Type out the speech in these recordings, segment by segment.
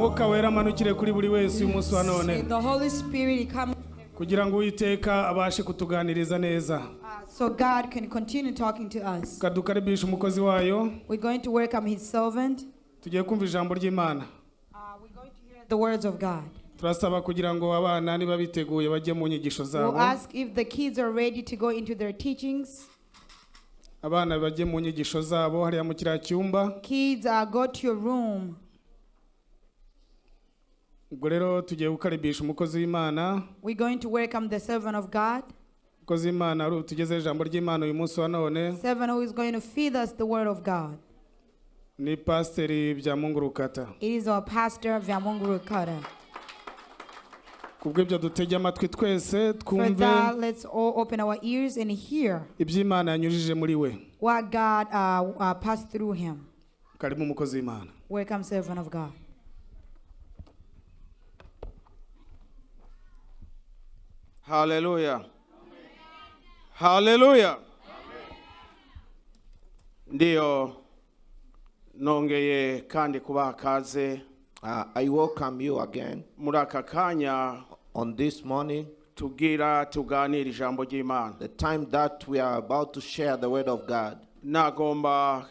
Mwuka wera manukire kuri buri wese uyu munsi wa none. The Holy Spirit come kugira ngo Uwiteka abashe kutuganiriza neza. So God can continue talking to us. Kadukaribisha umukozi wayo. We're going to welcome his servant. Tugiye kumva ijambo ry'Imana. We're going to hear the words of God. Turasaba kugira ngo abana niba biteguye bajye mu nyigisho zabo. We'll ask if the kids are ready to go into their teachings. Abana bajye mu nyigisho zabo hariya mu kiriya cyumba. Kids, go to your room. Ubwo rero tugiye gukaribisha umukozi w'Imana. We're going to welcome the servant of God. Umukozi w'Imana ari tugeze ijambo ry'Imana uyu munsi wa none. Servant who is going to feed us the word of God. Ni Pastor Vyamungu Rukata. It is our pastor Vyamungu Rukata. Kubw'ibyo dutege amatwi twese twumve. For that, let's all open our ears and hear iby'Imana yanyujije muri we. What God passed through him. Karibu umukozi w'Imana. Welcome, servant of God. Hallelujah. Amen. Hallelujah. Amen. Ndio nongeye kandi kubaha kaze. I welcome you again Muraka kanya on this morning, tugira tuganira ijambo ry'Imana. the time that we are about to share the word of God. Nagomba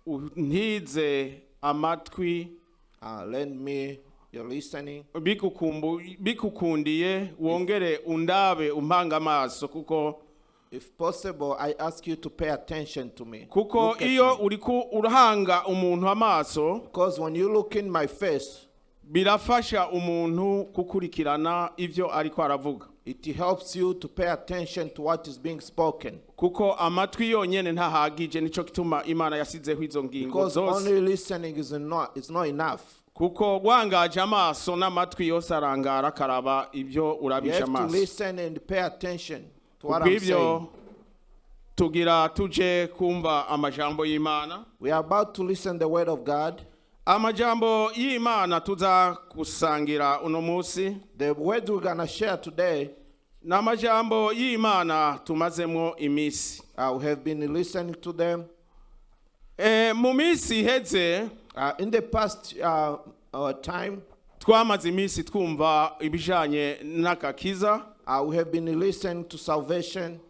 untize amatwi Lend me your listening. bikukundiye wongere undabe umpanga amaso kuko If possible, I ask you to pay attention to me. kuko Look at iyo me. uriku urahanga umuntu amaso Because when you look in my face, birafasha umuntu kukurikirana ivyo ariko aravuga. it helps you to pay attention to what is being spoken. Kuko amatwi yonyene ntahagije nico kituma Imana yasizeho izo ngingo Because zose. only listening is not enough. Kuko gwangaje amaso n'amatwi yose arangara karaba ivyo You urabisha have to amaso. listen and pay attention to what I'm Kubw'ivyo saying. tugira tuje kumva amajambo y'Imana. We are about to listen the word of God. Amajambo y'Imana tuza kusangira uno munsi. The word we're going to share today, N'amajambo y'Imana tumazemwo imisi. we have been listening to them. Mu misi iheze In the past time, twamaze imisi twumva ibijanye n'akakiza. we have been listening to salvation.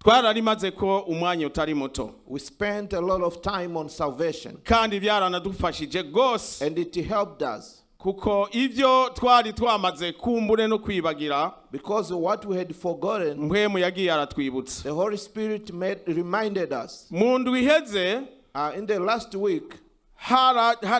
Twararimaze ko umwanya utari muto. We spent a lot of time on salvation, Kandi byaranadufashije gose and it helped us kuko ivyo twari twamaze kumbure no kwibagira because what we had forgotten, mpwemu yagiye aratwibutsa. the Holy Spirit reminded us. Mu ndwi iheze In the last week,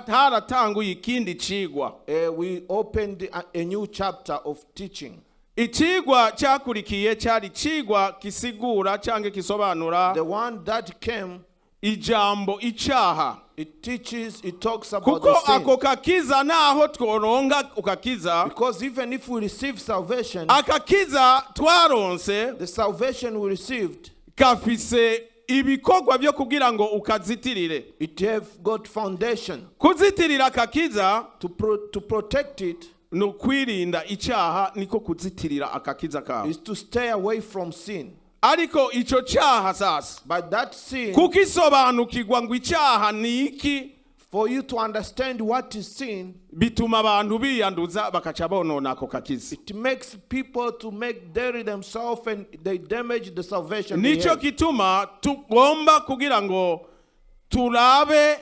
haratanguye ikindi cigwa. we opened a new chapter of teaching. Icigwa cyakurikiye cyari cigwa kisigura canke kisobanura The one that came, ijambo icaha. it talks about Kuko the sin. ako kakiza naho tworonga ukakiza, Because even if we receive salvation, akakiza twaronse the salvation we received, kafise ibikorwa byo kugira ngo ukazitirire. it have got foundation Kuzitirira akakiza to protect it. no kwirinda icyaha niko kuzitirira akakiza kawe. Is to stay away from sin. Ariko ico cyaha sasa But that sin, kukisobanukirwa ngo icyaha ni iki, for you to understand what is sin, bituma abantu biyanduza bakaca bonona ako kakiza. it makes people to make dirty themselves and they damage the salvation they Nico have. kituma tugomba kugira ngo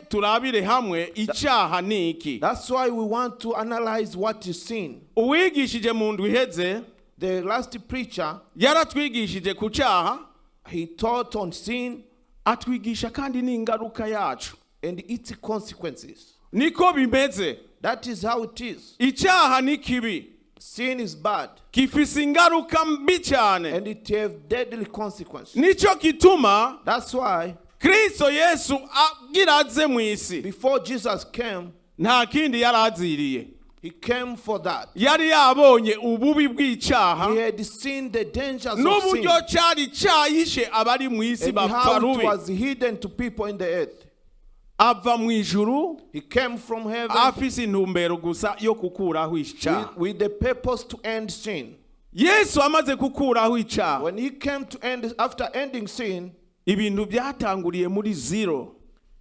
turabire hamwe icyaha ni iki. That's why we want to analyze what is sin. Uwigishije mu ndwi iheze The last preacher, yaratwigishije ku cyaha, he taught on sin atwigisha kandi n'ingaruka yacu. and its consequences. Niko bimeze. That is how it is. Icyaha ni kibi, Sin is bad kifise ingaruka mbi cyane. and it have deadly consequences. Nico kituma That's why Kristo Yesu agira aze mu isi, before Jesus came, nta kindi yaraziriye. he came for that. Yari yabonye ububi bw'icyaha He had seen the dangers of sin n'uburyo cyari cyayishe abari mu isi and bapfa how it rubi. was hidden to people in the earth. Ava mu ijuru He came from heaven afise intumbero gusa yo kukuraho icyaha. with the purpose to end sin. Yesu amaze kukuraho icyaha, When he came to end, after ending sin, ibintu byatanguriye muri zero.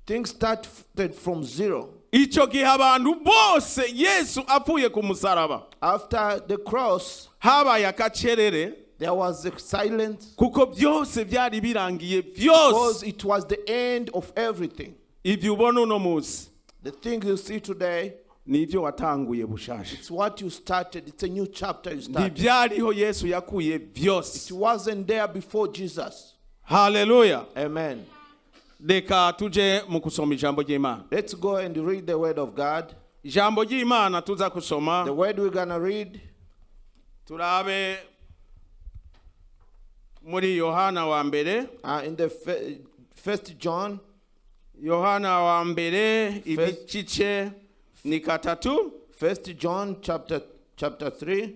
things started from zero. Ico gihe abantu bose Yesu apfuye ku musaraba. After the cross, Habaye akacerere there was a silence kuko byose byari birangiye because byose. it was the end of everything. Ibyo ubona uno munsi The thing you see today, nivyo watanguye bushasha. it's what you started. It's a new chapter you started. Ntibyariho Yesu yakuye It byose. wasn't there before Jesus. Hallelujah. Amen. Reka tuje mu kusoma ijambo ry'Imana. Let's go and read the word of God. Ijambo ry'Imana tuza The kusoma word we're going to read, turabe muri Yohana wa mbere. in the First John, Yohana wa mbere ibice ni katatu. First John chapter 3.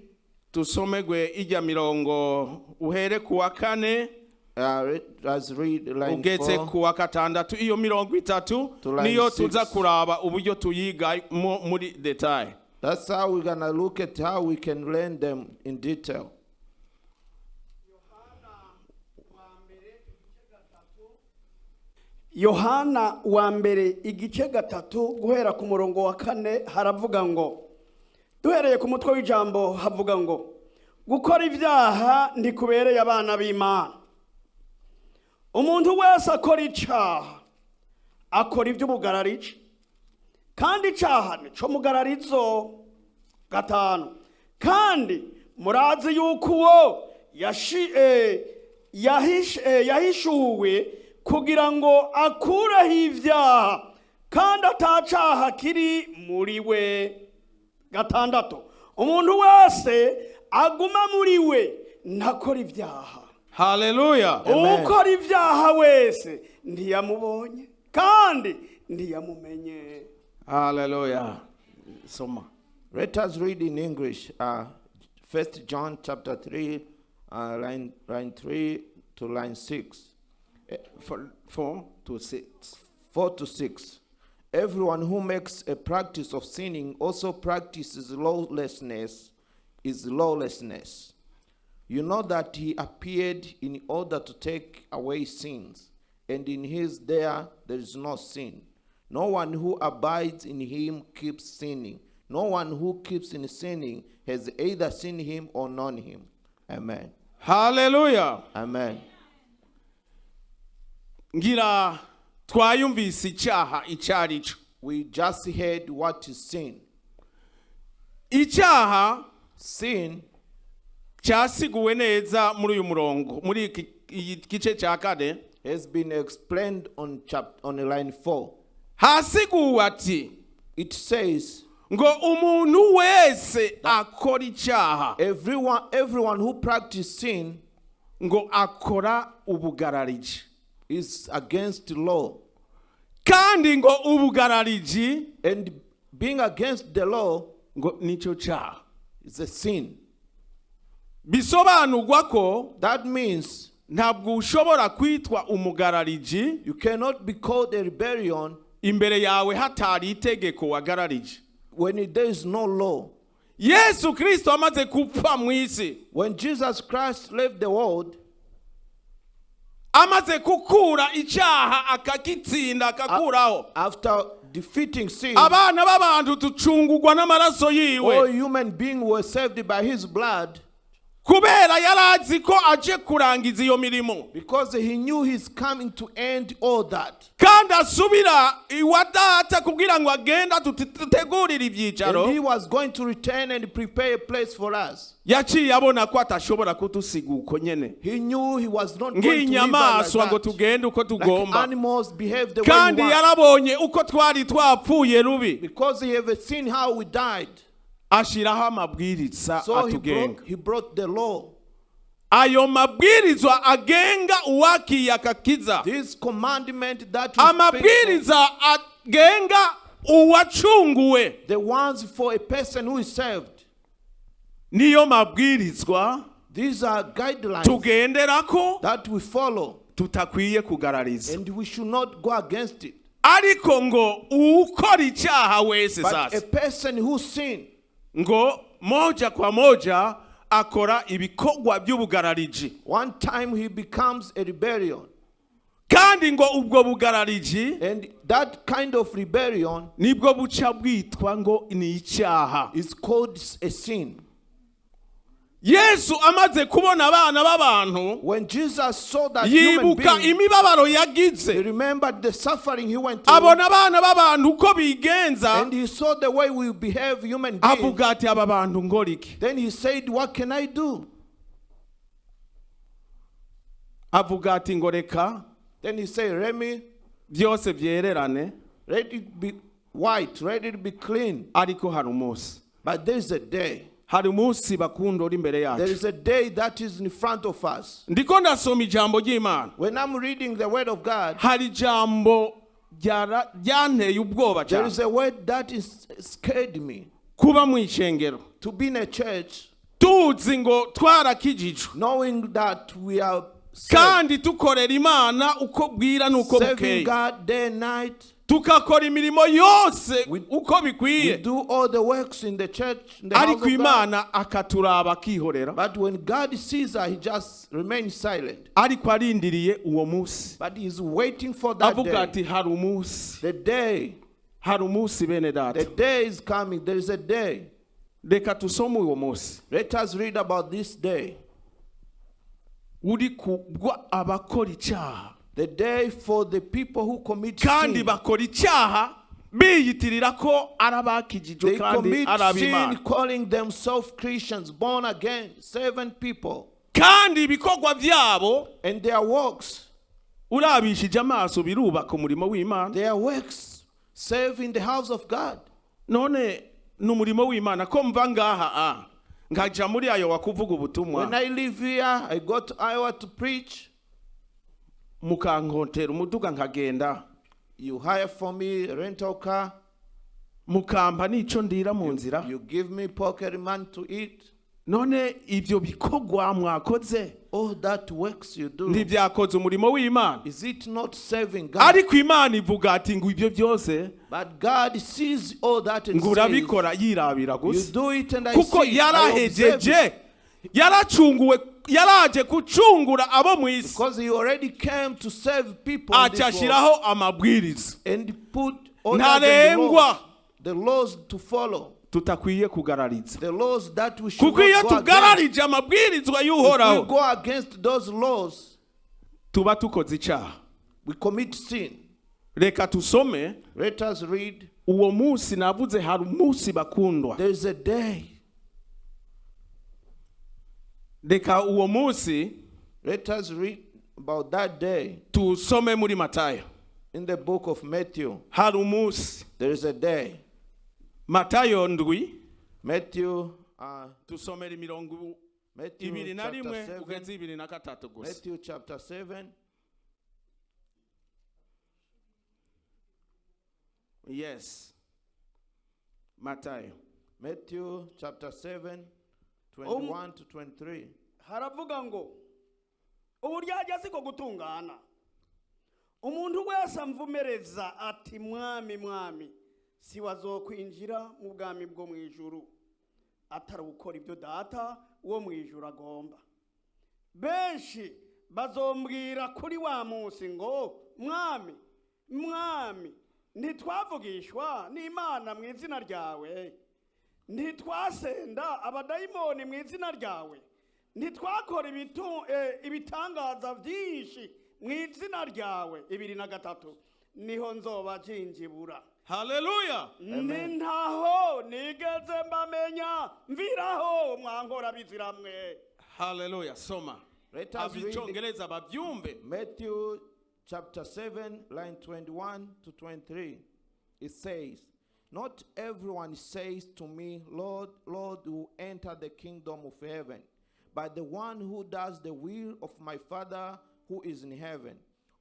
Tusomegwe ijya mirongo uhere kuwa kane Let's read line ugeze 4. kuwa gatandatu. Iyo mirongo itatu To line niyo 6. tuza kuraba uburyo tuyiga muri detail. That's how we're going to look at how we can learn them in detail. Yohana wa mbere igice gatatu guhera ku murongo wa kane haravuga ngo, duhereye ku mutwe w'ijambo havuga ngo, gukora ibyaha ntikubereye abana b'Imana. Umuntu wese akora icyaha akora iby'ubugararizi, kandi icyaha nico mugararizo. 5. Kandi murazi yuko uwo yahishuwe kugira ngo akureho ibyaha, kandi atacaha kiri muri we. 6. Umuntu wese aguma muri we ntakora ibyaha. Hallelujah. Amen. Ukora ibyaha wese ntiyamubonye kandi ntiyamumenye. Hallelujah. Soma. Let us read in English. First John chapter 3, line 3 to line 6. 4 to 6. 4 to 6. Everyone who makes a practice of sinning also practices lawlessness, is lawlessness. You know that he appeared in order to take away sins, and in his there is no sin. No one who abides in him keeps sinning. No one who keeps in sinning has either seen him or known him. Amen. Hallelujah. Amen. Ngira twayumvise icyaha icyarico. We just heard what is sin. Icyaha Sin cyasiguwe neza muri uyu murongo muri iki gice cya kane. has been explained on line 4. Hasiguwe ati It says, ngo umuntu wese akora icyaha everyone who practices sin ngo akora ubugarariji. is against the law. Kandi ngo ubugarariji And being against the law ngo nicyo cyaha. is a sin. Bisobanurwa ko That means ntabwo ushobora kwitwa umugarariji you cannot be called a rebellion imbere yawe hatari itegeko wagararije. when there is no law. Yesu Kristo amaze kupfa mu isi, When Jesus Christ left the world, amaze kukura icyaha akakitsinda akakuraho, after defeating sin, abana b'abantu tucungurwa n'amaraso all yiwe human beings were saved by his blood kubera yarazi ko aje kurangiza iyo mirimo because he knew he's coming to end all that. kandi asubira iwa data kugira ngo agenda tutegurire ibyicaro. And he was going to return and prepare a place for us. Yaciye abona ko atashobora kudusiga uko nyene He knew he was not going to leave us nk'inyamaswa ngo like that. tugende uko Like tugomba, animals behave the way we kandi want. yarabonye uko twari twapfuye rubi, Because he have seen how we died. ashiraho amabwiriza So atugenga. he brought the law. Ayo mabwirizwa agenga uwakiye akakiza, This commandment that we speak amabwiriza agenga uwacunguwe, of, the ones for a person who is saved. niyo mabwirizwa These are guidelines tugenderako that we follow, tutakwiye kugarariza. and we should not go against it. Ariko ngo ukora icyaha wese But a sasa person who sin, ngo moja kwa moja akora ibikorwa by'ubugarariji, one time he becomes a rebellion. kandi ngo ubwo bugarariji And that kind of rebellion nibwo buca bwitwa ngo ni icyaha. is called a sin. Yesu amaze kubona abana b'abantu When Jesus saw that human yibuka being, imibabaro he yagize, remembered the suffering he went through, abona abana b'abantu uko bigenza, and he saw the way we behave human beings. avuga ati aba bantu ngora iki? Then he said, what can I do? Avuga ati ngo reka Then he said, let me, byose byererane, let it be white, let it be clean. ariko hari umunsi, But there is a day. hari umunsi bakunda uri imbere There yacu. is a day that is in front of us. Ndiko ndasoma ijambo ry'Imana, When I'm reading the word of God, hari ijambo ryanteye ubwoba there cyane. is a word that is scared me. Kuba mu ishengero To be in a church, tuzi ngo twarakijijwe knowing that we are kandi tukorera Imana uko bwira nuko serving bukeye, God day and night. tukakora imirimo yose uko We bikwiye, do all the works in the church, in the house ariko of God. Imana akaturaba akihorera, But when God sees her, he just remains silent. ariko arindiriye uwo munsi, But he's waiting for that avuga day. ati hari umunsi, The day, hari umunsi bene the data. day is coming. There is a day. Reka tusome uwo munsi Let us read about this day. uri kubwa abakora icyaha The day for the people who commit kandi sin. bakora icyaha biyitirira ko arabakijijwe They kandi commit arabimana, sin calling themselves Christians, born again, saving people. kandi ibikorwa byabo And their works, urabishije amaso birubaka umurimo w'Imana. their works serve in the house of God. None n'umurimo w'Imana ko mva ngaha ngaja muri ayo wakuvuga When ubutumwa, I live here, I go to Iowa to preach. mukankontera umuduga nkagenda, You hire for me a rental car. mukampa n'ico ndira mu nzira. You give me pocket money to eat. None ibyo bikorwa mwakoze All that works you do, ntibyakoze umurimo w'Imana? is it not serving God? Ariko Imana ivuga ati ngo ibyo byose But God sees all that and ngo says, urabikora yirabira you gusa, do it and I kuko see it, I observe it. yarahejeje, yaracunguwe, yaraje kucungura abo mu isi, Because he already came to serve people in this world acashiraho amabwiriza and put orders and ntarengwa the laws to follow, tutakwiye kugarariza, the laws that we should kuko iyo not go against. tugararije amabwirizwa If we y'uhoraho go against those laws, tuba tukoze icyaha. we commit sin. Reka tusome Let us read. uwo munsi navuze, hari umunsi bakundwa. There is a day. Reka uwo munsi Let us read about that day tusome muri Matayo. in the book of Matthew. Hari umunsi, There is a day. Matayo ndwi, Matthew, tusomera imirongo Matthew 21 chapter 7. kugeza 23 gusa. Matthew chapter 7. Yes, Matayo. Matthew chapter 7, 21 to 23. haravuga ngo uburyarya siko gutungana, umuntu wese amvumereza ati mwami mwami si wazokwinjira mu bwami bwo mu ijuru atari gukora ibyo data uwo mu ijuru agomba. Benshi bazombwira kuri wa munsi ngo mwami mwami ntitwavugishwa n'Imana mu izina ryawe, ntitwasenda abadayimoni mu izina ryawe, ntitwakora ibitangaza byinshi mu izina ryawe. 23 niho nzoba jinjibura. Hallelujah. Ni ntaho nigeze mbamenya mviraho mwankora biziramwe. Hallelujah. Soma. Let us read Abichongereza babyumve. Matthew chapter 7, line 21 to 23. It says, not everyone says to me, Lord, Lord, will enter the kingdom of heaven, but the one who does the will of my Father who is in heaven.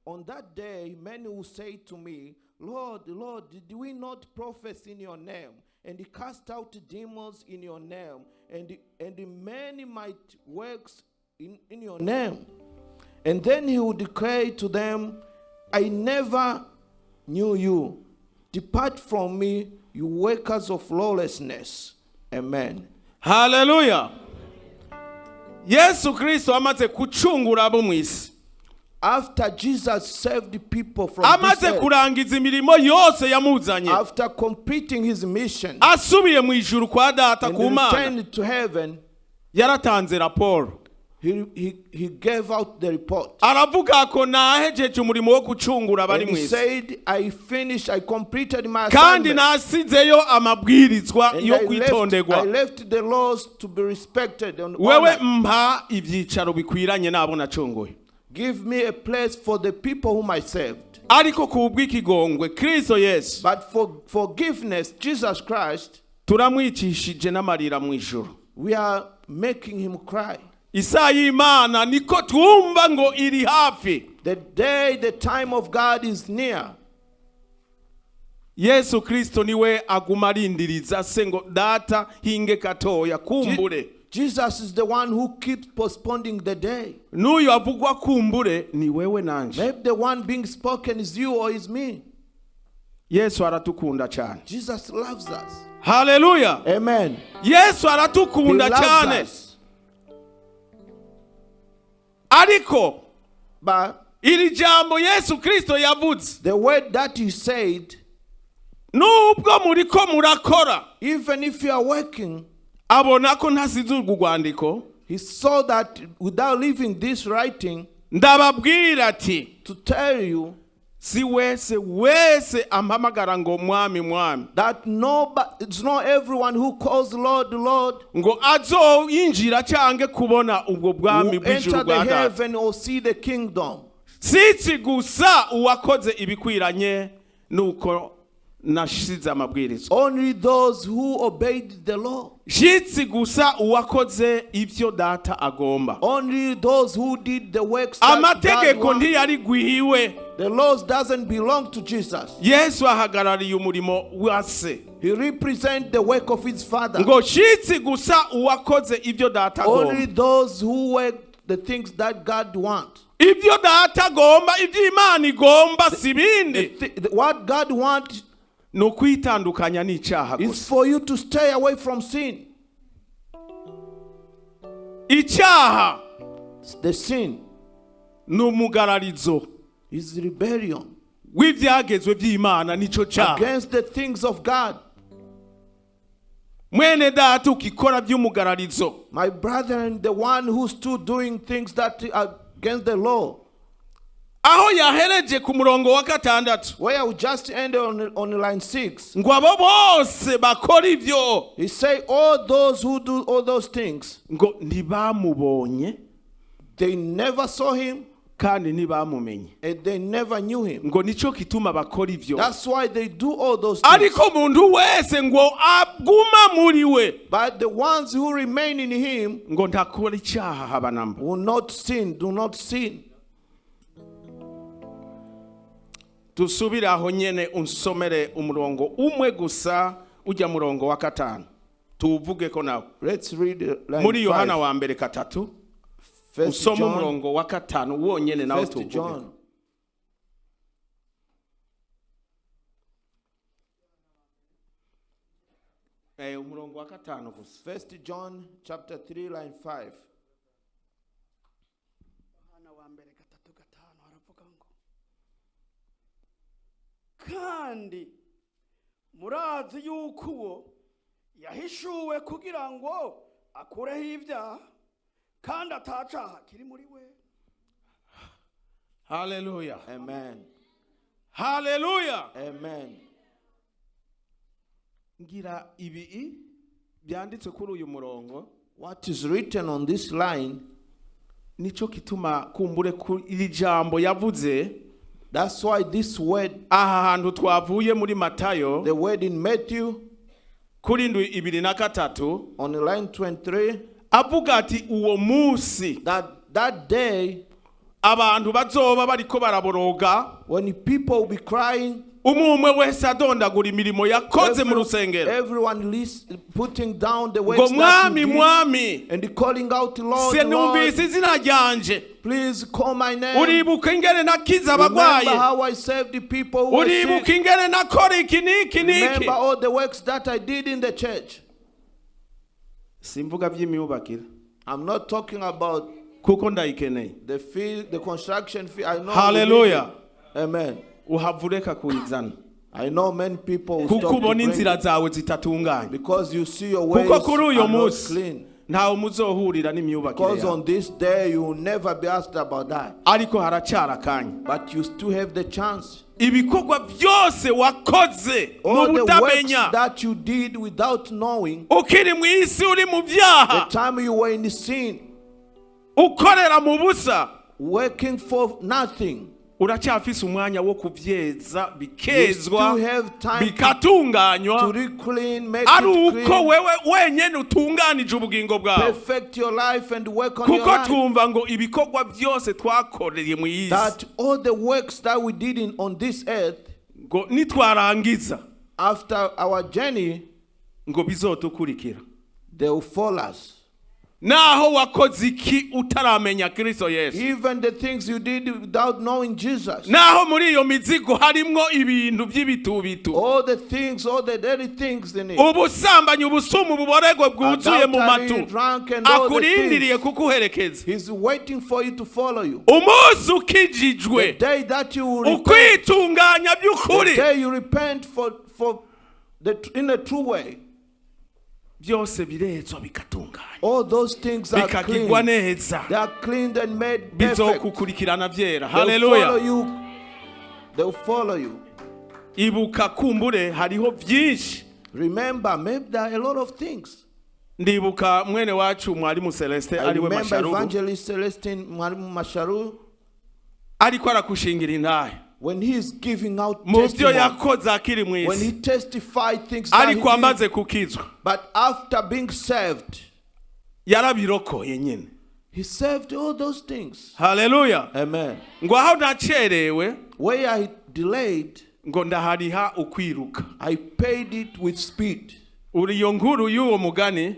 On that day, many will say to me, Lord, Lord, did we not prophesy in your name, and cast out demons in your name, and many mighty works in your name? And then he will declare to them, I never knew you. Depart from me, you workers of lawlessness. Amen. Hallelujah. Yesu Kristo amaze kucungura abo mu isi, After Jesus saved the people from this amaze earth, kurangiza imirimo yose yamuzanye after completing his mission, asubiye mu ijuru kwa data and ku mana returned to heaven, yaratanze raporo he gave out the report. aravuga ko nahejeje umurimo wo gucungura abari And mu he isi said, I completed my kandi assignment. nasizeyo amabwirizwa And yo I kwitonderwa left the laws to be respected and wewe honored. mpa ibyicaro bikwiranye n'abo nacunguye Give me a place for the people whom I saved. ariko ku bw'ikigongwe Kristo Yesu But for forgiveness, Jesus Christ, turamwicishije n'amarira mu ijuru we are making him cry. isaha y'Imana niko twumva ngo iri hafi The day, the time of God is near. Yesu Kristo niwe aguma arindiriza se ngo data hinge katoya kumbure Jesus is the one who keeps postponing the day. n'uyu avugwa kumbure ni wewe nanje Maybe the one being spoken is you or is me. Yesu aratukunda cyane Jesus loves us. haleluya Amen. Yesu He aratukunda loves cyane us. ariko But iri jambo Yesu Kristo yavuze the word that he said, nubwo muriko murakora even if you are working, abona ko ntasize urwo rwandiko he saw that without leaving this writing ndababwira ati to tell you si wese ampamagara ngo mwami mwami that it's not everyone who calls Lord, Lord, ngo azoyinjira cyange kubona ubwo who bwami bw'ijuru enter the bwa data heaven or see the kingdom. sitsi gusa uwakoze ibikwiranye nuko nashize amabwirizwa Only those who obeyed the law. sitsi gusa uwakoze ibyo data agomba Only those who did the works that God amategeko wants. ntiyari gwihiwe The laws doesn't belong to Jesus. Yesu ahagarariye umurimo wa se He represents the work of his Father. ngo sitsi gusa uwakoze ibyo data Only agomba those who work the things that God wants. ibyo data agomba ibyo Imana igomba si bindi What God wants ni ukwitandukanya n'icyaha is gusa for you to stay away from sin. icyaha The sin ni umugararizo is rebellion w'ibyagezwe by'Imana nico cyaha against the things of God. mwene data ukikora by'umugararizo My brethren, the one who's still doing things that are against the law, aho yahereje ku murongo wa gatandatu where we just ended on line 6, ngo abo bose bakora ibyo he say all those who do all those things, ngo ntibamubonye they never saw him kandi ntibamumenye and they never knew him. ngo nico kituma bakora ibyo That's why they do all those things. ariko umuntu wese ngo aguma muri we But the ones who remain in him ngo ntakora icyaha haba namba will not sin, do not sin. dusubire aho nyene unsomere umurongo umwe gusa ujya murongo wa gatanu tuvuge ko nawe Let's read line muri Yohana 5. wa mbere gatatu First usoma John, umurongo wa gatanu wonyene nawe First tuvuge John. umurongo wa gatanu gusa First John chapter 3 line 5. Yohana wa mbere 3:5 haravuga ngo kandi murazi yuko uwo yahishuwe kugira ngo akureho ibyaha kandi atacaha kiri muri we. haleluya Amen. haleluya Amen. ngira ibi byanditse kuri uyu murongo What is written on this line, nico kituma kumbure ku iri jambo yavuze that's why this word, aha hantu twavuye muri Matayo the word in Matthew kuri 23 on line 23, avuga ati uwo munsi that day abantu bazoba bariko baraboroga when people will be crying, umwe wese adondagura imirimo yakoze mu rusengero everyone putting down the ngo words that mwami he did, mwami and calling out, Lord, se Lord, numvise izina ryanje please call my name. uribuka ingene nakiza Remember abagwaye how I saved the people who were uribuka sick. ingene nakora iki niki Remember niki all the works that I did in the church. simvuga by'imyubakire I'm not talking about kuko ndayikeneye. The construction fee, I know. Hallelujah. Amen. Uhavureka kuyizana. I know many people who kuko stop to ubona bring inzira it zawe zitatunganye. because you see your ways kuko kuri uyo are not munsi clean. ntawe muzohurira n'imyubakire Because yawe. on this day you will never be asked about that. Ariko haracyari akanya. But you still have the chance. Ibikorwa byose wakoze mu All the works butamenya that you did without knowing, ukiri mu isi uri mu the byaha time you were in the sin, ukorera mu busa, working for nothing, uracyafise umwanya wo kubyeza you bikezwa still have time to bikatunganywa re-clean, make ari it uko clean, wewe wenyene utunganije ubugingo bwawe. perfect your life and work on your kuko life. twumva ngo ibikorwa byose twakoreye mu isi That all the works that we did on this earth, ngo nitwarangiza after our journey, ngo bizotukurikira. they will follow us. Naho wakoze iki utaramenya Kristo Yesu, Even the things you did without knowing Jesus. naho muri iyo mizigo harimwo ibintu by'ibitubitu, All the things, all the dirty things in it. ubusambanyi, ubusumu, ububorego bwuzuye mu Adultery, matu, drunk, and all the akurindiriye things. kukuherekeza. He's waiting for you to follow you. Umunsi The ukijijwe day that you will repent, ukwitunganya the by'ukuri, day you repent in a true way, byose birezwa bikatunganya, all those things are bikagirwa clean. neza, They are cleaned and made perfect. bizokukurikirana byera. They'll follow Haleluya. you. They'll follow you. Ibuka kumbure hariho byinshi. Remember, maybe there are a lot of things. Ndibuka mwene wacu mwarimu Celestin I ariwe remember Masharubu Evangelist Celestine Mwalimu Masharu, ariko arakushingira intahe when he is giving out mu byo testimony, yakoze akiri mu when he isi, testified things that he ariko did, amaze kukizwa but after being saved, yarabirokoye nyine. he saved all those things. Haleluya. Amen. Ngo aho nacerewe Where I delayed, ngo ndahariha ukwiruka. I paid it with speed. Uriyo nkuru y'uwo mugani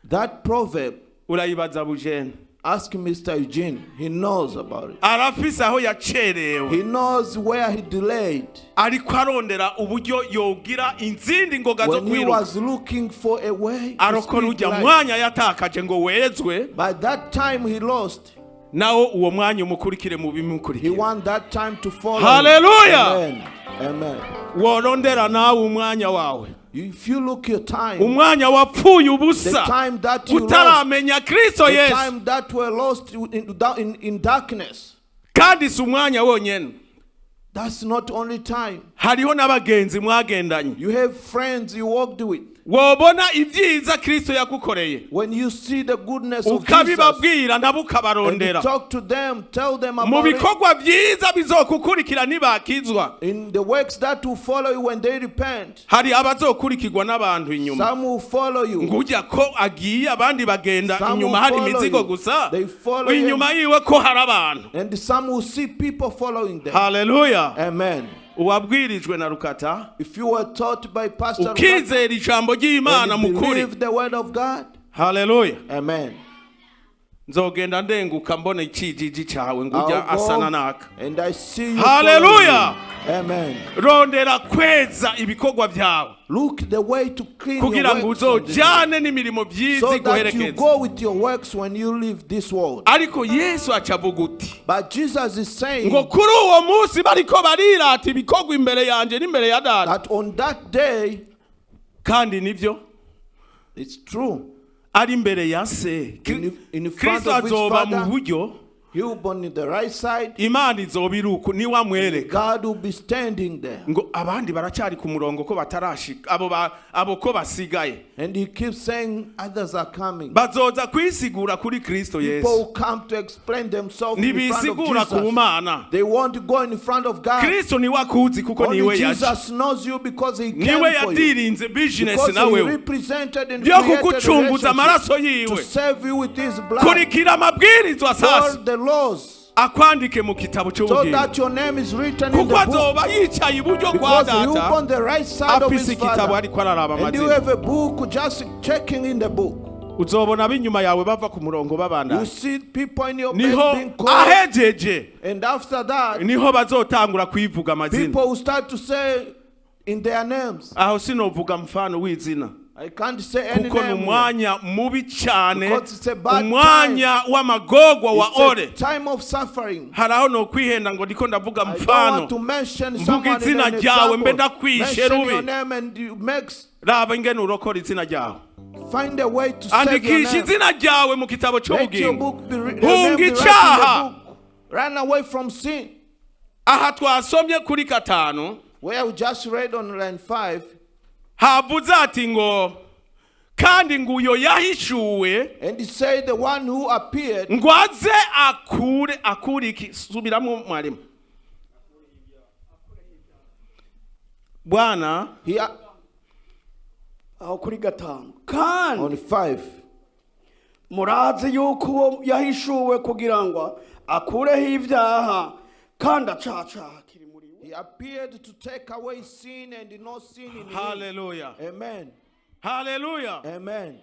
That proverb, urayibaza bujene. ask Mr. Eugene. He knows about it. Arafise aho yacerewe, He knows where he delayed. ariko arondera uburyo yogira inzindi ngoga zo When he kwiruka. was looking for a way to Arokora speed ujya life. mwanya yatakaje ngo wezwe, By that time he lost. nawo uwo mwanya umukurikire mu He bimukurikira. want that time to follow. Hallelujah. Amen. Amen. Worondera nawe umwanya wawe, If you look your time, umwanya wapfuye the ubusa time that you lost, utaramenya Kristo the Yesu, time that were lost in darkness, kandi si umwanya wonyene. that's not only time. Hariho n'abagenzi mwagendanye, You have friends you walked with. wobona ibyiza Kristo yakukoreye When you see the goodness of Jesus, ukabibabwira nabo and you ukabarondera talk to them, tell them mu about it. bikorwa byiza bizokukurikira nibakizwa. In the works that will follow you when they repent, Hari abazokurikirwa n'abantu inyuma, some will follow you. ngujya ko agiye abandi bagenda Some inyuma, will hari follow imizigo you. gusa, They follow inyuma yiwe ko hari abantu. And some will see people following them. Haleluya. Amen. Uwabwirijwe na Rukata, If you were taught by Pastor Rukata, ukizera ijambo ry'Imana and you mukuri. believe the word of God, Haleluya. amen. Nzogenda ndenguka mbona ikijiji cyawe ngujya I'll go asana naka. and I see you Hallelujah. following. Amen. Rondera kweza ibikorwa byawe Look the way to clean your kugira ngo works on this earth, uzojane n'imirimo byiza so that you iguherekeza. go with your works when you leave this world. Ariko Yesu acavuga uti But Jesus is saying ngo kuri uwo munsi bariko barirata ibikorwa imbere yanje n'imbere ya Data, that on that day, kandi nivyo it's true, ari imbere ya Se. in front Kristo of his azoba mu Father, buryo, he will be on the right side, Imana izoba iri uku niwamwereka. God will be standing there. Ngo abandi baracyari ku murongo ko batarashika, abo ko basigaye And he keeps saying others are coming. bazoza kwisigura kuri Kristo People Yesu, will come to explain themselves in front of ntibisigura ku Jesus. Mana. They want to go in front of God. Kristo niwe akuzi kuko Only niwe yaje, Jesus knows you because he came niwe for you. yadirinze business Because he nawe represented and byo created kukucunguza a amaraso relationship to yiwe. save you with his blood. Kurikira amabwirizwa Follow sasa, the laws akwandike mu kitabo so cy'ubugingo, that your name is written in kuko the book. azoba yicaye iburyo kwa Because you Data on the right side of afise his igitabo Father. ariko araraba And you amazina. have a book just checking in the book. Uzobona ab'inyuma yawe bava ku murongo You babandanya, see people in your niho bed being called. ahejeje, And after that, niho bazotangura kwivuga amazina. people will start to say in their names. Aho sinovuga mfano w'izina, I can't say any kuko name. numwanya mubi cyane, Because it's a bad umwanya w'amagogwa wa ore. It's a time of suffering. Haraho no kwihenda ngo ndiko ndavuga I don't mfano, want to mention mvuga someone in izina an ryawe mbe example. ndakwishe Mention your rubi. name and you make, Raba ingene urokora izina ryawe, find a way to save your andikisha name. izina ryawe mu kitabo Make your cy'ubugingo. book be your name Hunga be right in icyaha. the book. Run away from sin. Aha twasomye kuri gatanu Where we just read on line 5. havuze ati ngo kandi nguyo yahishuwe And he said the one who appeared. ngo aze akure iki, subiramo mwarimu. Bwana He, aho kuri gatanu kandi on 5. murazi yuko uwo yahishuwe kugira ngo akureho ibyaha kandi acacaha kiri muri we. He appeared to take away sin and no sin in him. haleluya Amen. haleluya. Amen.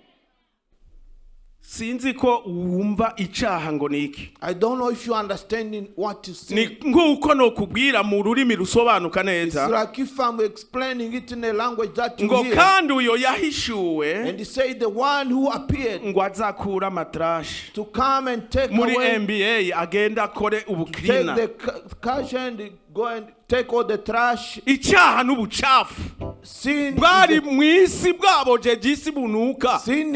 Sinzi ko wumva icaha ngo niki. I don't know if you understanding what you Ni see. nguko no kubwira mu rurimi rusobanuka It's neza like if I'm explaining it in a language that you ngo hear. kandi uyo yahishuwe And he said the one who appeared ngo azakura matrash to come and take muri away, NBA agenda akore take ubukrina. the cash and go and take all the trash. Icyaha n'ubucafu Sin bwari is mu isi bwabojeje isi bunuka. sin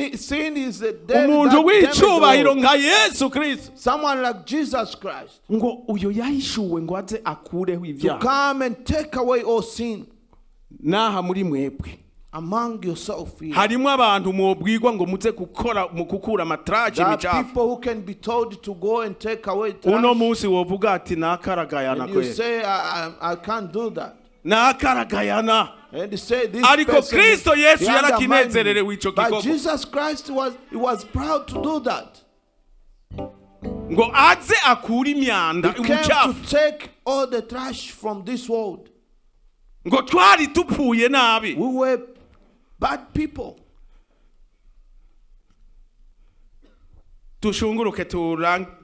is a dead Umuntu that w'icubahiro damage. nka Yesu Kristo Someone like Jesus Christ ngo uyo yahishuwe ngo aze akureho to ibyaha. come and take away all sin Naha muri mwebwe among yourself here. harimo abantu mwobwirwa ngo muze gukora mu kukura matrash There are imicafu. people who can be told to go and take away trash. Uno munsi wovuga ati nakaragayana And you kwe say, I can't do that. nakaragayana. And you say, this Ariko person, Kristo Yesu he undermined me. yarakinezererewe ico But gikorwa. Jesus Christ was proud to do that. Ngo aze akura imyanda He came umucafu. to take all the trash from this world. Ngo twari tupfuye nabi. We were bad people. Tushunguruke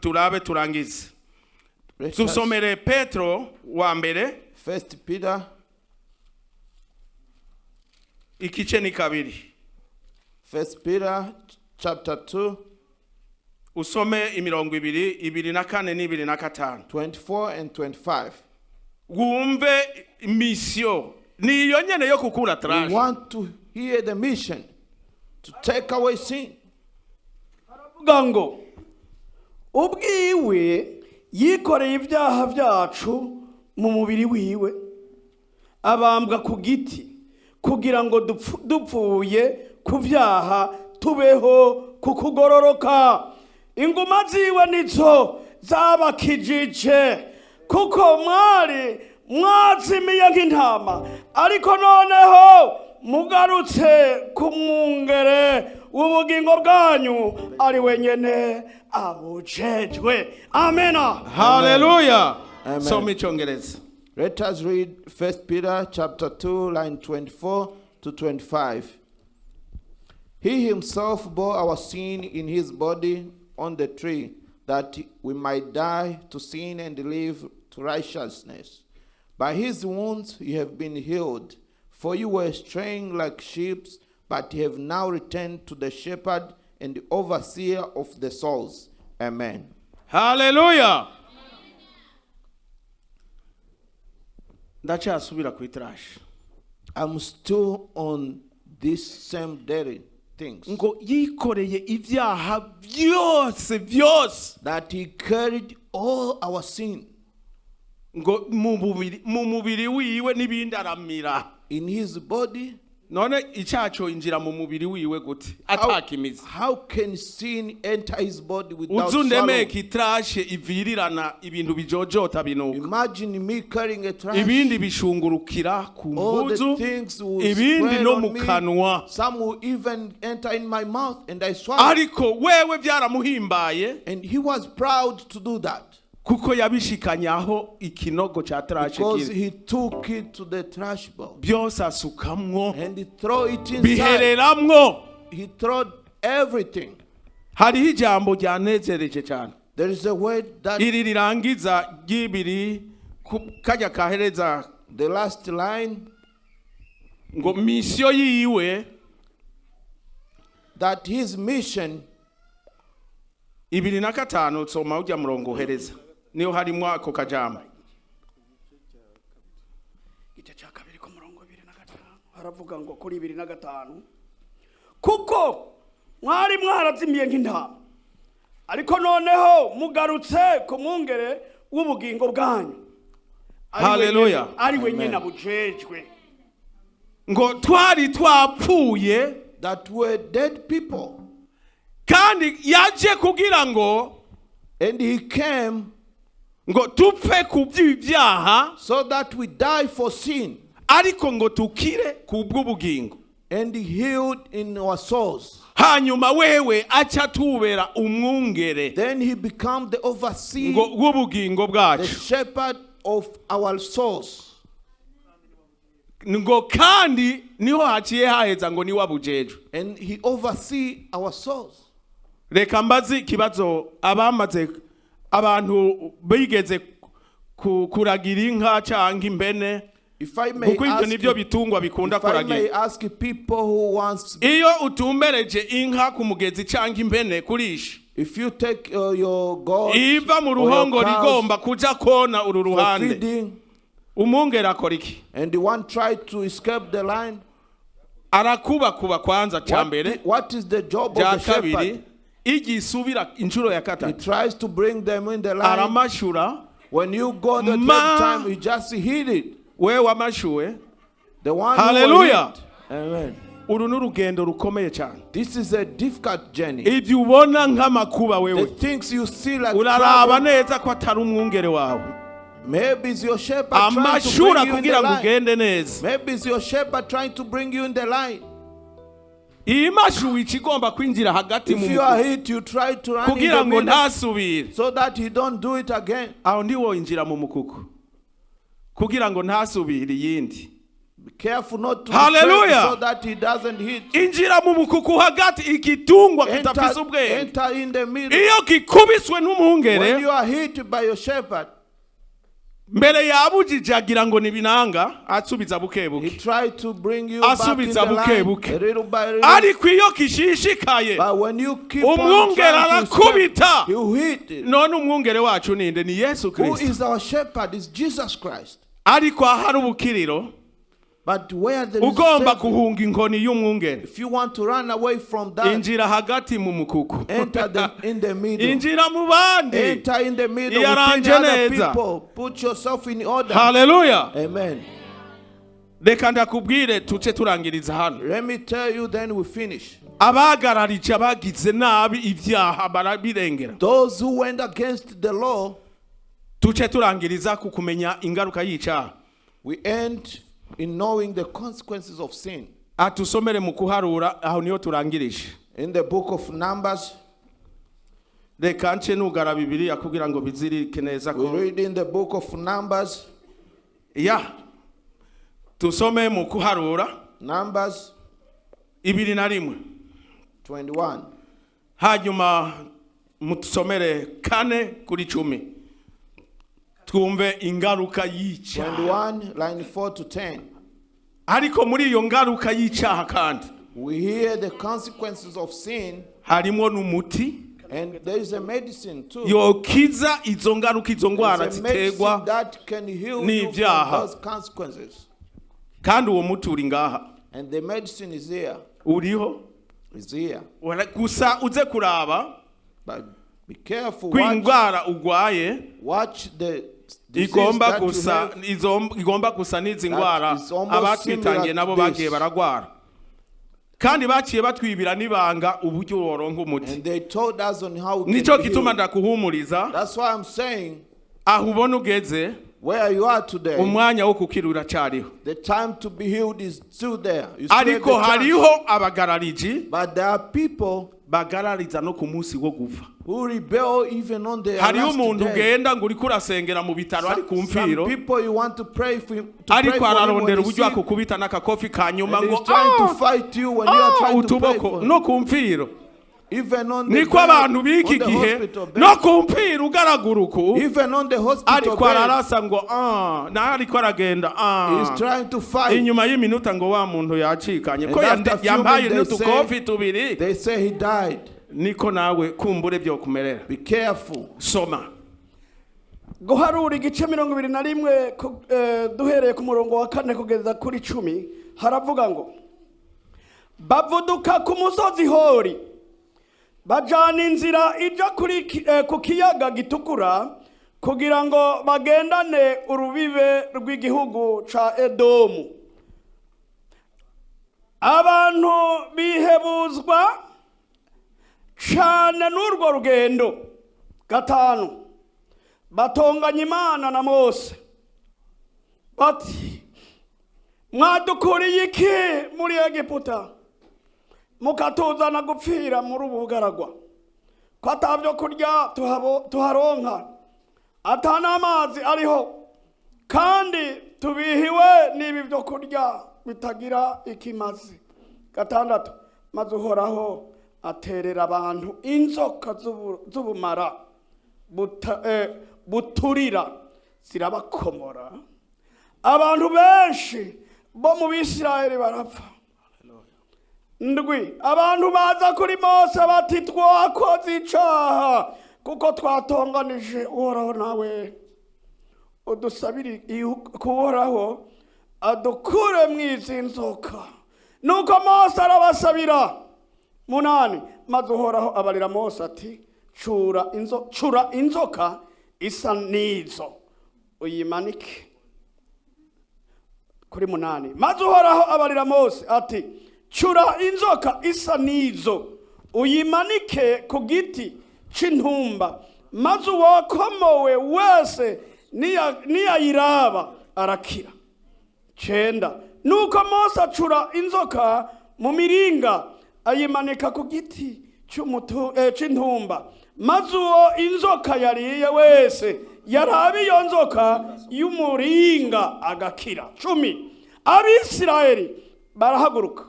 turabe turangize. Tusomere Petro wa mbere 1 Peter ikice ni kabiri. 1 Peter chapter 2, Usome imirongo ibiri na kane n'ibiri na gatanu. 24 and 25. Wumve mission niyo nyene yo kukura We trash. want to hear the mission to take away sin. Aravuga ngo ubwiwe yikoreye ibyaha byacu mu mubiri wiwe abambwa ku giti kugira ngo dupfuye ku byaha tubeho kukugororoka. Inguma ziwe nizo zabakijije kuko mwazimiye nk'intama ariko noneho mugarutse ku mwungere ubugingo bwanyu ari wenyene abujejwe. Amena. Hallelujah. Amen. Soma icyongereza. Let us read 1 Peter chapter 2, line 24 to 25. He himself bore our sin in his body on the tree, that we might die to sin and live to righteousness. By his wounds you have been healed, for you were straying like sheep, but you have now returned to the shepherd and the overseer of the souls. Amen. Hallelujah. Ndacyasubira ku trash. I'm still on this same dirty things. Ngo yikoreye ibyaha byose. That he carried all our sin Ngo mu mubiri wiwe n'ibindi aramira. in his body. None icyaco injira mu mubiri wiwe gute atakimizi. How can sin enter his body without Uzundeme swallowing? kitrashe ivirirana ibintu bijojota binuka. Imagine me carrying a trash. Ibindi bishungurukira ku All the mpuzu. things will Ibindi spread no on mu me. kanwa. Some will even enter in my mouth and I swallow. Ariko wewe byaramuhimbaye And he was proud to do that. kuko yabishikanyaho ikinogo cha trash Because kiri. he took it to the trash bowl. Byose asukamwo. And he threw it inside. Bihereramwo. He threw everything. Hariho ijambo ryanezereje cyane. There is a word that Iri rirangiza ry'ibiri kajya kahereza the last line, ngo misiyo yiwe that his mission, 25 soma ujya murongo uhereza niyo harimo ako kajambo. Igice cya kabiri ku murongo 25 haravuga ngo kuri 25 kuko mwari mwarazimiye nk'intama ariko noneho mugarutse ku mwungere w'ubugingo bwanyu. Hallelujah. Ari wenyine abujejwe Ngo twari twapfuye, that were dead people, kandi yaje kugira ngo and he came ngo tupfe ku by'ibyaha, so that we die for sin, ariko ngo tukire ku bw'ubugingo. and he healed in our souls. Hanyuma wewe acha tubera umwungere Then he became the overseer, ngo w'ubugingo the bwacu. shepherd of our souls. Ngo kandi niho haciye haheza ngo ni wabujejwe. And he oversee our souls. Reka mbazi kibazo abamaze abantu bigeze kuragira inka cyangwa imbene, If I may kuko ibyo ask nibyo you, bitungwa bikunda if I may kuragira. ask people who wants, Iyo utumbereje inka ku mugezi cyangwa imbene kurisha, if you take your goat iva mu or ruhongo your cows rigomba kuja kona uru for ruhande, feeding, umwungere akora iki? and the one tried to escape the line, Arakubakuba kwanza cyambere, what is the job ja of the kabiri shepherd? igisubira inshuro ya He katatu tries to bring them in the line. aramashura. When you go the Ma- third time, you just hit it. We wamashuwe. The one Hallelujah. who hit. Amen. Uru n'urugendo rukomeye cyane. This is a difficult journey. Ibyo ubona nk'amakuba The wewe, things you see like uraraba trouble, neza ko atari umwungere wawe. maybe it's your shepherd trying to Amashura bring you in the kugira ngo line. ugende neza. Maybe it's your shepherd trying to bring you in the line. Iyi mashu ikigomba kwinjira hagati mu If you are hit, you try to run in kugira the ngo middle ntasubire. so that you don't do it again. Aho ndiwo injira mu mukuku kugira ngo ntasubire yindi. Be careful not to Hallelujah. betray so that he doesn't hit. Injira mu mukuku hagati, ikitungwa kitafise ubwenge. Enter in the middle. Iyo kikubiswe When n'umwungere, you are hit by your shepherd, mbere yabujije agira ngo nibinanga, asubiza buke he buke. tried to bring you back in Asubiza the buke line, buke. little by little. Ariko iyo kishishikaye, But when you keep on umwungere trying to arakubita. escape, you hit it. None umwungere wacu ninde? Ni Yesu Who Kristo. is our shepherd? Is Jesus Christ. Ariko ahari ubukiriro, But where there is ugomba safety, kuhunga inkoni y'umwungere. if you want to run away from that, Injira hagati mu mukuku. enter in the middle. Injira mu bandi. Enter in the middle Yaranje within other neza. people. Put yourself in order. Hallelujah. Amen. Reka ndakubwire tuce turangiriza hano. Let me tell you, then we finish. Abagararije abagize nabi ibyaha barabirengera. Those who went against the law, Tuce turangiriza ku kumenya ingaruka y'icyaha. we end in knowing the consequences of sin. Atusomere mu kuharura, aho niyo turangirije. In the book of Numbers, Reka nce nugara Bibiliya kugira ngo bizirike neza we ko. read in the book of Numbers, Ya. Tusome mu kuharura Numbers 21. 21. Hanyuma mutusomere 4:10. Twumve ingaruka y'icyaha. 21, line 4 to 10. Ariko muri iyo ngaruka y'icyaha kandi We hear the consequences of sin, harimo n'umuti and there is a medicine too. yokiza izo ngaruka, izo ndwara There's a medicine ziterwa, that can heal you n'ibyaha. from those consequences. kandi uwo muti uri ngaha, And the medicine is here. uriho. Is here. Gusa uze kuraba But be careful. ko indwara ugwaye Watch the disease igomba that you gusa have. igomba gusa n'izi ndwara is almost abatwitangiye similar nabo to bagiye this. baragwara, kandi baciye batwibira n'ibanga uburyo woronka umuti. And they told us on how we Nico can be kituma healed. ndakuhumuriza, That's why I'm saying, aho ubona ugeze, where you are today, umwanya wo kukirura cyariho. the time to be healed is still there. You still have Ariko the chance. hariho abagarariji But there are people bagarariza no ku munsi wo gupfa. who rebel even on their Hariho last umuntu day. ugenda ngo uriko urasengera mu bitaro ari ku Some mfiro, people you want to pray for him, to pray ariko for him when ararondera he's uburyo sick, akukubita n'akakofi kanyuma and ngo he's trying to fight you when you are trying to pray utuboko for him. no ku mfiro. Even on the niko bed, abantu on b'iki the gihe hospital bed, no ku mpira ugaraguruku even on the hospital ariko bed, ararasa ngo nawe ariko aragenda he is trying to fight. inyuma y'iminota ngo wa muntu yacikanye And ko after a few yambaye minutes, n'udukofi tubiri they say he died. niko nawe kumbure byo kumerera. Be careful. Soma guharura igice 21 duhereye ku murongo wa 4 kugeza kuri 10 haravuga ngo bavuduka ku musozi Hori bajana inzira ija ku kiyaga gitukura kugira ngo bagendane urubibe rw'igihugu ca Edomu. Abantu bihebuzwa cyane n'urwo rugendo. 5 batonganya Imana na Mose bati mwadukuriye iki muri Egiputa mukatuzana gupfira muri ubugaragwa ko atabyo kurya tuharonka atana amazi ariho kandi tubihiwe n'ibi byo kurya bitagira ikimazi. 6 maze Uhoraho aterera abantu inzoka z'ubumara buturira zirabakomora abantu benshi bo mu Bisirayeli barapfa. 7 abantu baza kuri Mose bati twakoze icaha kuko twatonganije Uhoraho nawe udusabire kuhoraho adukure mwizi nzoka. Nuko Mose arabasabira. 8 maze Uhoraho abarira Mose ati cura inzoka isa nizo uyimanike. Kuri 8 maze Uhoraho abarira Mose ati cura inzoka isa nizo uyimanike ku giti c'intumba maze uwakomowe wese niyayiraba arakira. 9 nuko Mose acura inzoka mu miringa ayimanika ku giti c'intumba maze uwo inzoka yariye wese yaraba iyo nzoka y'umuringa agakira. 10 Abisirayeli barahaguruka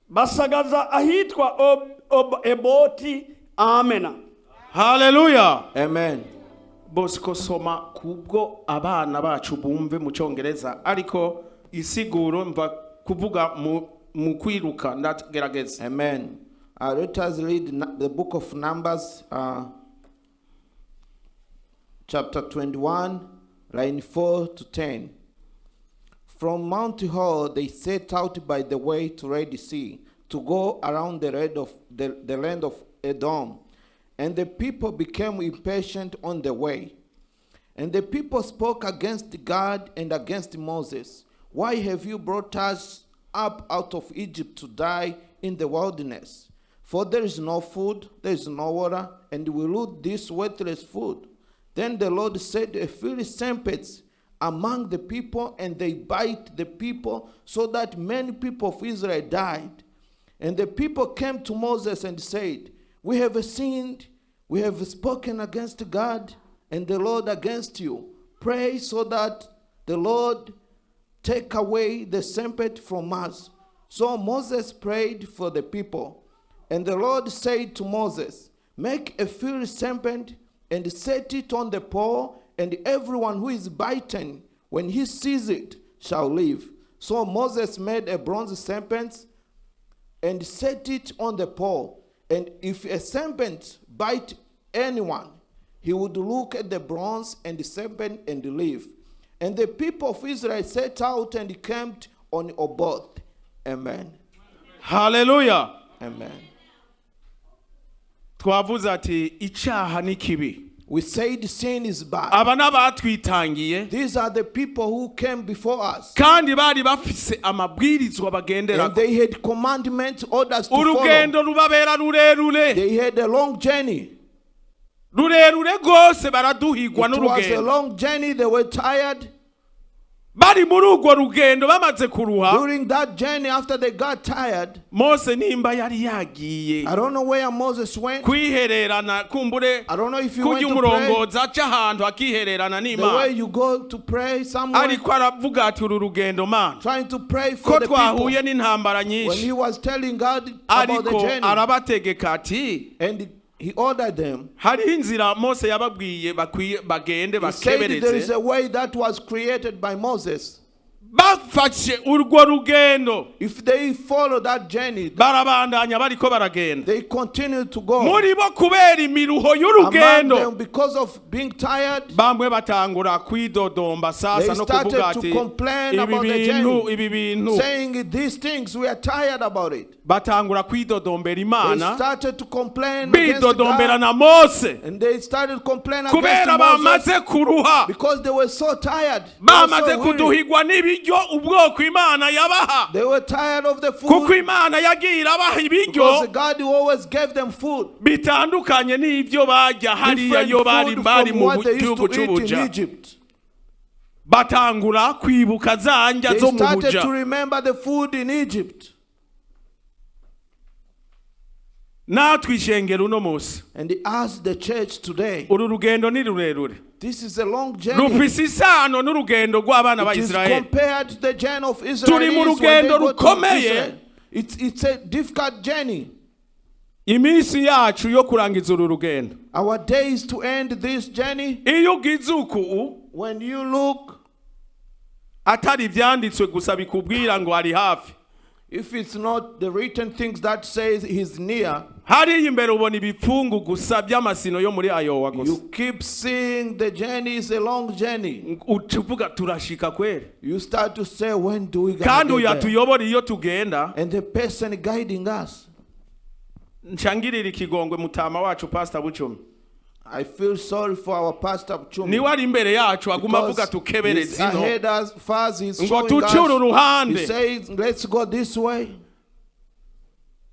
basagaza ahitwa Eboti. Amena. Hallelujah. Amen. Bosco soma kubwo abana bacu bumve mu Cyongereza ariko isiguro mva kuvuga mu kwiruka ndagerageza. Amen. Let us read the book of Numbers, chapter 21, line 4 to 10. From Mount Hor they set out by the way to Red Sea to go around the land of Edom. And the people became impatient on the way. And the people spoke against God and against Moses. Why have you brought us up out of Egypt to die in the wilderness? For there is no food, there is no water, and we loot this worthless food. Then the Lord set a fierce tempest among the people, and they bite the people, so that many people of Israel died. And the people came to Moses and said, we have sinned, we have spoken against God and the Lord against you. Pray so that the Lord take away the serpent from us. So Moses prayed for the people. And the Lord said to Moses, make a fierce serpent and set it on the pole, and everyone who is bitten, when he sees it, shall live. So Moses made a bronze serpent and set it on the pole. And if a serpent bite anyone, he would look at the bronze and the serpent and live. And the people of Israel set out and camped on Oboth. Amen. Hallelujah. Amen. Twavuze ati icyaha ni kibi. We said sin is bad. Aba n'abatwitangiye. These are the people who came before us. Kandi bari bafise amabwirizwa bagendera. And they had commandment orders to follow. Urugendo rubabera rurerure. They had a long journey. Rurerure gose baraduhigwa n'urugendo. It was a long journey. They were tired. bari muri urwo rugendo bamaze kuruha. During that journey, after they got tired, Mose nimba yari yagiye I don't know where Moses went. kwihererana kumbure I don't know if he went kujya to pray. umurongozi aca ahantu akihererana The way n'Imana, you go to pray somewhere, ariko aravuga ati uru rugendo mana trying to pray ko for the twahuye people. n'intambara When he nyinshi, was telling God about the ariko journey, arabategeka ati and he ordered them, hariho inzira Mose yababwiye bakwiye bagende he said there is bakebereze. a way that was created by Moses. Bafashe urwo rugendo If they follow that journey, barabandanya bariko baragenda they continue to go. muri bo kubera imiruho Among y'urugendo. them, because of being tired, Bamwe batangura kwidodomba sasa they no kuvuga started ati to complain ibi about the bintu journey, saying these things, we are tired about it. batangura kwidodombera They Imana, started to complain against bidodombera God, na Mose and they started complaining against kubera Moses bamaze kuruha, because they were so tired. They bamaze were so weary. kuduhigwa n'ibiryo ubwoko Imana yabaha, They were tired of the kuko food Imana yagiye irabaha because ibiryo God always gave them food. bitandukanye n'ibyo barya hariya Different yo bari food bari from mu what they used gihugu to eat in c'ubuja. Egypt. Batangura kwibuka za ndya They zo mu started to buja. remember the food in Egypt. Natwe ishengero uno munsi And they asked the church today, uru rugendo ni rurerure, this is a long journey. rufise isano n'urugendo rw'abana ba It is Israeli. compared to the journey of Turi mu Israelis when they rugendo go to rukomeye. Israel. It's a difficult journey. Iminsi yacu yo kurangiza uru rugendo, Our days to end this journey, iyo ugize uku when you look, atari ivyanditswe gusa bikubwira ngo ari hafi, if it's not the written things that says he's near, hariya imbere ubona ibipfungu gusa by'amasino yo muri Ayowa gusa. you keep seeing the journey is a long journey. Ucuvuga turashika kweli, You start to say, when do we kandi get there? uyatuyobora iyo tugenda. And the person guiding us, Nshangirira ikigongwe mutama wacu Pastor Bucumi, I feel sorry for our pastor Chumi. niwe ari imbere yacu aguma avuga Because tukebere he's zino ahead as far as he's ngo showing tuce uru us. He ruhande, says, let's go this way.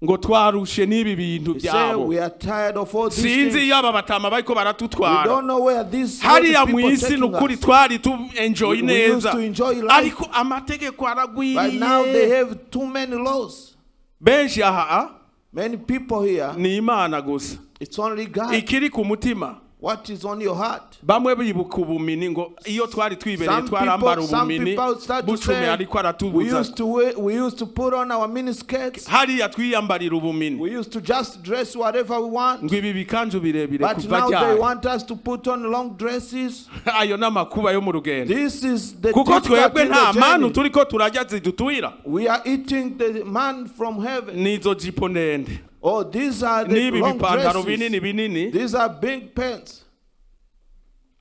ngo twarushe n'ibi bintu He said, byabo. we are tired of all these Sinzi things. iyo aba batama bariko We baratutwara don't know where these hariya mu people isi taking nukuri us. twari tu enjoy We used neza, to enjoy life. ariko amategeko But now they aragwiriye. have too many laws. Benshi aha Many people here, ni Imana gusa, it's only God. ikiri ku mutima. What is on your heart? Bamwe bibuka ubumini ngo iyo twari twibereye Some twarambara people ubumini, start to Bucumi say, ariko we aratubuza, used to put on our miniskirts. hariya twiyambarira ubumini, We used to just dress whatever we want. ngo ibi bikanzu birebire But kuva now they ryari. want us to put on long dresses. Ayo n'amakuba yo mu rugendo, This is the kuko difficulty twebwe in nta the manu journey. turiko turarya zidutwira, We are eating the man from heaven. nizo jipo ndende Oh, these are the n'ibi long bipantaro dresses. binini binini. These are big pants.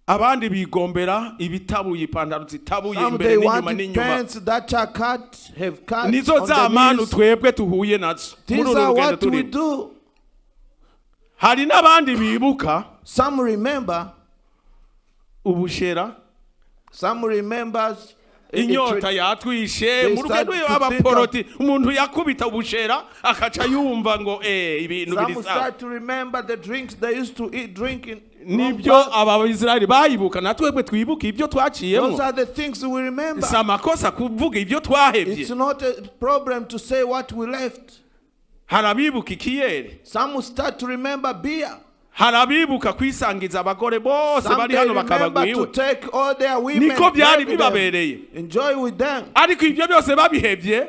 Abandi bigombera ibitabuye, ipantaro zitabuye Some imbere they n'inyuma want n'inyuma. pants that are cut, have cut Nizo on za the manu knees. twebwe tuhuye nazo muri These uru are rugendo what we turimo. do. Hari n'abandi bibuka Some remember. ubushera, Some remembers. inyota yatwishe They mu start rugendo to abaporoti, umuntu yakubita ubushera akaca yumva ngo ibintu Some biri sawa. start to remember the drinks they used to eat, drinking. Nibyo aba Israeli bayibuka, natwebwe twibuka ibyo Those twaciyemo. are the things we remember. Si amakosa kuvuga ibyo It's twahevye. not a problem to say what we left. Hari abibuka ikiyeri, Some will start to remember beer. hari abibuka kwisangiza abagore bose Some bari they hano remember to bakabagwiwe, take all their women, niko byari play with them, bibabereye. enjoy with them. Ariko ibyo byose babihevye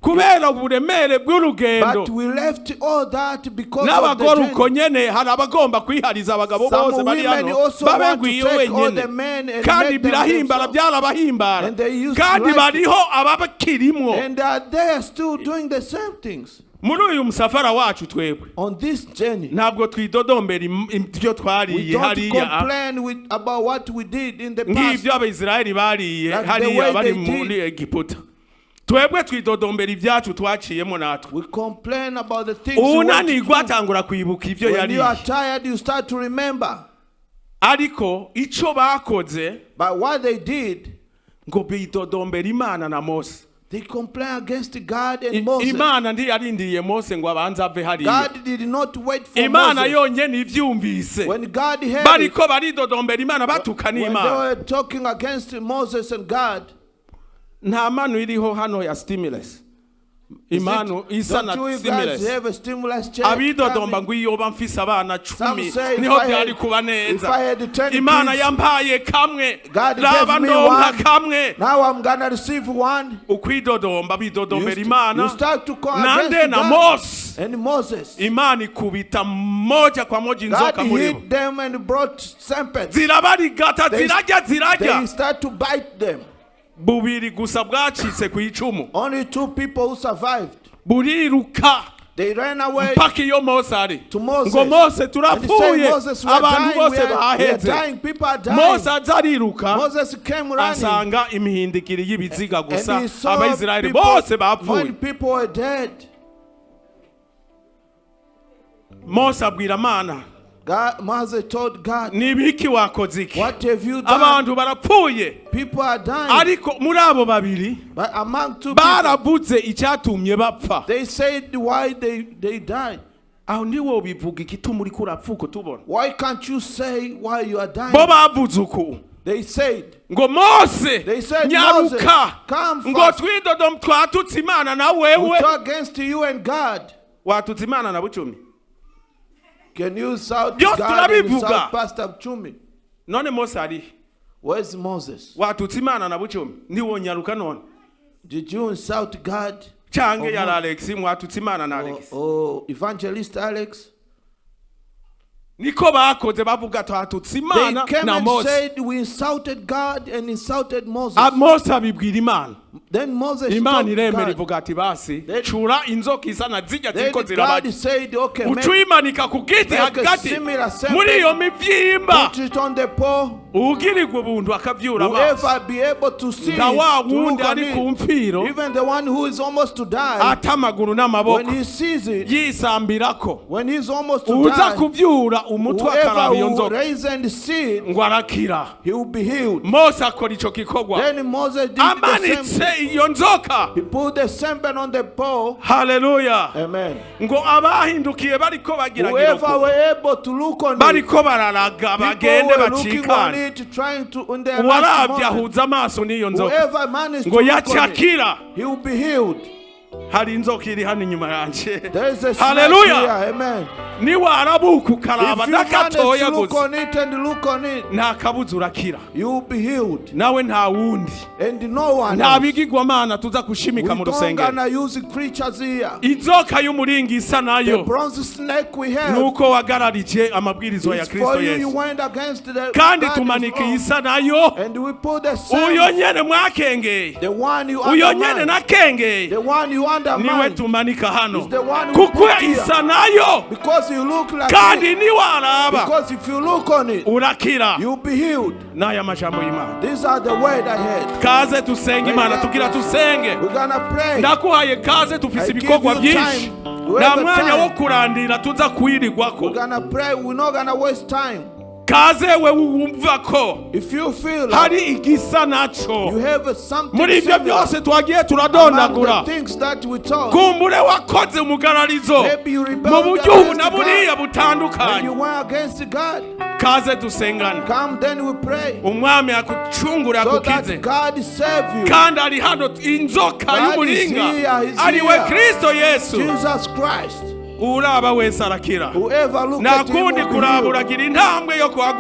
kubera uburemere bw'urugendo. But we left all that because of N'abagore the uko journey. nyene hari abagomba kwihariza abagabo Some bose bari women hano also want to babegwiye take all the wenyene, men and kandi make them birahimbara themselves. byarabahimbara, And they used to kandi like bariho ababakirimwo And they are still doing the same things. muri uyu musafara wacu. Twebwe On this journey, ntabwo twidodombera ibyo we twariye don't hariya complain about what we did in the past. nk'ibyo Abayisiraheli bariye Like the hariya way bari they muri Egiputa. Twebwe twidodombera ibyacu twaciyemo natwe. We complain about the things we went Unanigwa through. atangura kwibuka ibyo When you are yariye, tired, you start to remember. ariko ico bakoze But what they did, ngo bidodombera Imana na Mose. they complain against God and Moses. Imana ntiyarindiriye Mose ngo abanze ave hariya. God did not wait for Imana Moses. yonyene ivyumvise When God heard it, bariko baridodombera Imana batuka when they n'Imana. were talking against Moses and God, nta manu iriho hano ya stimulus. Imanu isa na Don't you guys stimulus. have a stimulus check? Abidodomba ngo iyo bamfise abana Some 10 say niho if I byari had- kuba if I had neza. 10 Imana kids, yampaye kamwe. God Raba gave me ndonka one. kamwe. Now I'm gonna receive one. Ukwidodomba bidodombera You Imana. start to call Nande against na God. Mose. And Moses. Imana ikubita moja kwa moja God inzoka muri bo. hit them and brought serpents. Zirabarigata They zirajya. start to bite them. Bubiri gusa bwacitse ku icumu. Only 2 people who survived. Buriruka. They ran away Mpaka iyo Mose ari. to Moses. Ngo Mose And they say, turapfuye. Moses, we are Abantu dying, bose we are baheze. dying, people are dying. Mose azariruka. Moses came running. Asanga imihindikiri y'ibiziga And gusa. he saw Abayisiraheli people, bose bapfuye. when people were dead. Mose abwira Mana, Moses told God, nibiki wakoze iki? what have you done? Abantu barapfuye. People are dying. Ariko muri abo babiri But among 2 people, baravuze icyatumye bapfa. they said why they died. Aho ndiwo bivuga igituma uri kurapfuko tubona. Why can't you say why you are dying? Bo bavuze uko. They said, Ngo Mose They said, nyaruka Moses, come ngo fast. twidodom twatutse Imana na we wewe talk against you and God. watutse Imana na Bucumi. Can you shout Byose God and turabivuga. shout Pastor Chumi? None Mose ari Where's Moses? watutse Imana na Bucumi niwo nyaruka none Did you insult God? cange Oh, ya Mo- Alex mwatutse Imana na Alex. Oh, Evangelist Alex? Niko bakoze bavuga twatutse They Imana came na and Mose. said we insulted God and insulted Moses. Mose abibwira Imana. Then Moses Imana told iremera God. ivuga ati basi Then- cura inzoka isa na zijya Then ziko God zirabaje. said, okay, Ucuimanika ku giti make a hagati similar serpent. muri iyo mivyimba. put it on the pole. Ugirirwa ubuntu akavyura amaso. Whoever be able to see it, Nga wa to look wundi on ari ku it, mfiro even the one who is almost to die, ata amaguru when n'amaboko he sees it, yisambirako when he's almost to uza die, kuvyura umutwe whoever akaraba iyo will nzoka raise and see it, ngo arakira. he will be healed. Mose akora ico gikorwa Then Moses did the same. amanitse iyo nzoka. He put the serpent on the pole. Haleluya. Amen. Ngo abahindukiye bariko bagiragira Whoever uko were able to look on it, bariko bararaga people bagende were looking on bacikane. it, trying to, in their last Uwaravye moment, ahuza amaso n'iyo nzoka whoever managed to ngo look on it, yacakira. he will be healed. Hari inzoka iri hano inyuma yanje. There is a snake Hallelujah. here. Amen. niwarabuka ukaraba If you manage n'akatoya to look gusa on it and look on it, nta kabuza urakira. you will be healed. Nawe nta wundi And no one nta else. bigirwamana tuza We gushimika mu don't rusengero. gonna use creatures here. Inzoka y'umuringi isa The nayo bronze snake we have nuko wagararije amabwirizo ya is for Kristo you. You Yesu, went against the kandi God is tumanika wrong. isa nayo. And we put the Uyo same, nyene mwakengeye, the one you uyo nyene undermine, nakengeye the one you niwe undermine, tumanika hano is the one we kuko put here. isa nayo, Because you look like kandi it. niwaraba Because if you look on it, urakira. you'll be healed. N'aya majambo y'Imana. These are the word I had. Kaze tusenge Imana, tugira tusenge. We're gonna pray. Ndakuhaye kaze, I tufise give ibikorwa you byinshi, time. nta Whoever mwanya wo time. kurandira tuza kuyirirwako. We're gonna pray. We're not gonna waste time. Kaze we wumva ko If you feel like hari igisa you naco have something muri ibyo similar byose twagiye among turadondagura, the things that we told, kumbure wakoze umugararizo maybe you mu rebelled buryo ubu against na buriya God and butandukanye. you went against God. Kaze dusengane, Come, then we pray umwami akucungure so akukize, that God save you. kandi ari hano inzoka God is y'umuringa here, he's ariwe here. Kristo Yesu. Jesus Christ. Uraba wese arakira, Whoever look nta at him kundi will be kuraba healed. uragira intambwe yo kuhaguruka.